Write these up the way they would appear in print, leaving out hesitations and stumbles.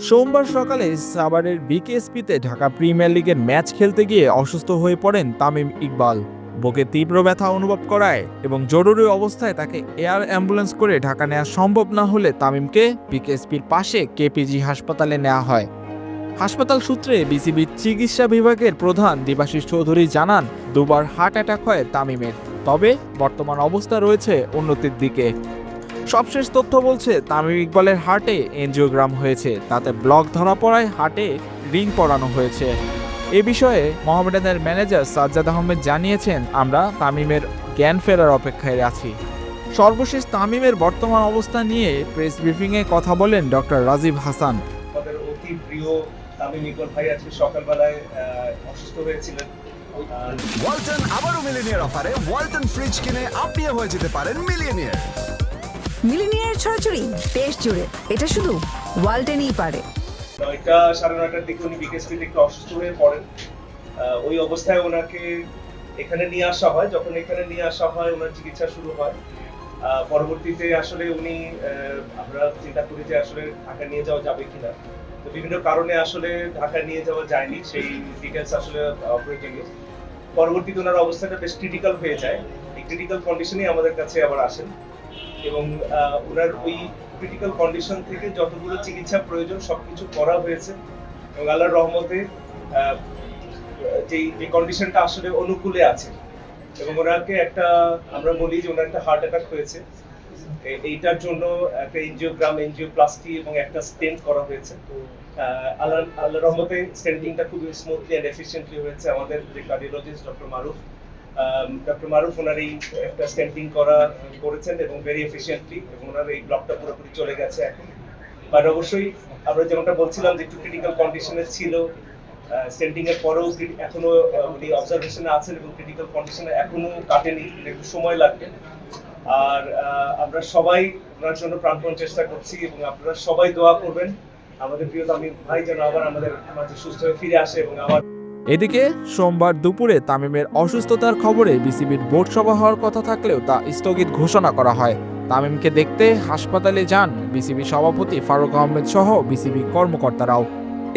সোমবার সকালে সাভারের বিকেএসপিতে ঢাকা প্রিমিয়ার লিগের ম্যাচ খেলতে গিয়ে অসুস্থ হয়ে পড়েন তামিম ইকবাল। বুকে তীব্র ব্যথা অনুভব করায় এবং জরুরি অবস্থায় তাকে এয়ার অ্যাম্বুলেন্স করে ঢাকা নেওয়া সম্ভব না হলে তামিমকে বিকেএসপির পাশে কেপিজি হাসপাতালে নেওয়া হয়। হাসপাতাল সূত্রে বিসিবির চিকিৎসা বিভাগের প্রধান দেবাশিস চৌধুরী জানান, দুবার হার্ট অ্যাটাক হয় তামিমের, তবে বর্তমান অবস্থা রয়েছে উন্নতির দিকে। সবশেষ তথ্য বলছে তামিম ইকবালের হার্টে এনজিওগ্রাম হয়েছে, তাতে ব্লক ধরা পড়ায় হার্টে রিং পরানো হয়েছে। এ বিষয়ে মোহামেডানের ম্যানেজার সাজ্জাদ আহমেদ জানিয়েছেন, আমরা তামিমের জ্ঞান ফেরার অপেক্ষায় আছি। সর্বশেষ তামিমের বর্তমান অবস্থা নিয়ে প্রেস ব্রিফিংয়ে কথা বলেন ডক্টর রাজীব হাসান। আমাদের অতি প্রিয় তামিম ইকবাল ভাই আজকে সকালবেলায় অসুস্থ হয়েছিলেন। ওয়ালটন আবারও মিলিনিয়ার অফারে ওয়ালটন ফ্রিজ কিনে আপনিও হয়ে যেতে পারেন মিলিয়নিয়ার। মিলিনিয়ার ছড়াছড়ি দেশ জুড়ে, এটা শুধু ওয়ালটেনই পারে। 9:30 দিকে উনি বিকেএসপিতে একটু অসুস্থ হয়ে পড়েন। ওই অবস্থায় ওনাকে এখানে নিয়ে আসা হয়। যখন এখানে নিয়ে আসা হয় ওনার চিকিৎসা শুরু হয়। পরবর্তীতে আসলে উনি আমরা চিন্তা করি যে আসলে ঢাকা নিয়ে যাওয়া যাবে কিনা, তো বিভিন্ন কারণে আসলে ঢাকা নিয়ে যাওয়া যায়নি, সেই ডিটেলস আসলে অপারেটিং এ। পরবর্তীতে ওনার অবস্থাটা বেশ ক্রিটিক্যাল হয়ে যায়। এই ক্রিটিক্যাল কন্ডিশনে আমাদের কাছে আবার আসেন এবং ওনার ওই ক্রিটিক্যাল কন্ডিশন থেকে যতগুলো চিকিৎসা প্রয়োজন সবকিছু করা হয়েছে এবং আল্লাহর রহমতে যে কন্ডিশনটা আসলে অনুকূলে আছে এবং ওনাকে একটা আমরা বলি যে ওনার একটা হার্ট অ্যাটাক হয়েছে। এইটার জন্য একটা এনজিওপ্লাস্টি এবং একটা স্টেন্ট করা হয়েছে। আল্লাহর রহমতে স্টেন্টিংটা খুব স্মুথলি এন্ড এফিশিয়েন্টলি হয়েছে। আমাদের যে কার্ডিওলজিস্ট ডক্টর মারুফ ওনার এই একটা স্টেন্টিং করেছেন এবং ভেরি এফিশিয়েন্টলি, এবং ওনার এই ব্লকটা পুরোপুরি চলে গেছে এখন। বাট অবশ্যই আমরা যেমনটা বলছিলাম যে একটু ক্রিটিক্যাল কন্ডিশনে ছিল, স্টেন্টিং এর পরেও এখনো উনি অবজারভেশনে আছেন এবং ক্রিটিক্যাল কন্ডিশনে এখনো কাটেনি, একটু সময় লাগবে। আর আমরা সবাই ওনার জন্য প্রাণপণ চেষ্টা করছি এবং আপনারা সবাই দোয়া করবেন আমাদের প্রিয় তামিম ভাই যেন আবার আমাদের মাঝে সুস্থ হয়ে ফিরে আসে এবং আবার। এদিকে সোমবার দুপুরে তামিমের অসুস্থতার খবরে বিসিবির বোর্ড সভা হওয়ার কথা থাকলেও তা স্থগিত ঘোষণা করা হয়। তামিমকে দেখতে হাসপাতালে যান বিসিবি সভাপতি ফারুক আহমেদ সহ বিসিবি কর্মকর্তারাও।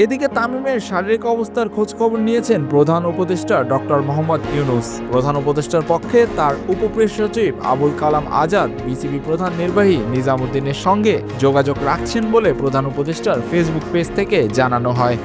এদিকে তামিমের শারীরিক অবস্থার খোঁজখবর নিয়েছেন প্রধান উপদেষ্টা ডক্টর মোহাম্মদ ইউনুস। প্রধান উপদেষ্টার পক্ষে তার উপপ্রেস সচিব আবুল কালাম আজাদ বিসিবি প্রধান নির্বাহী নিজামুদ্দিনের সঙ্গে যোগাযোগ রাখছেন বলে প্রধান উপদেষ্টার ফেসবুক পেজ থেকে জানানো হয়।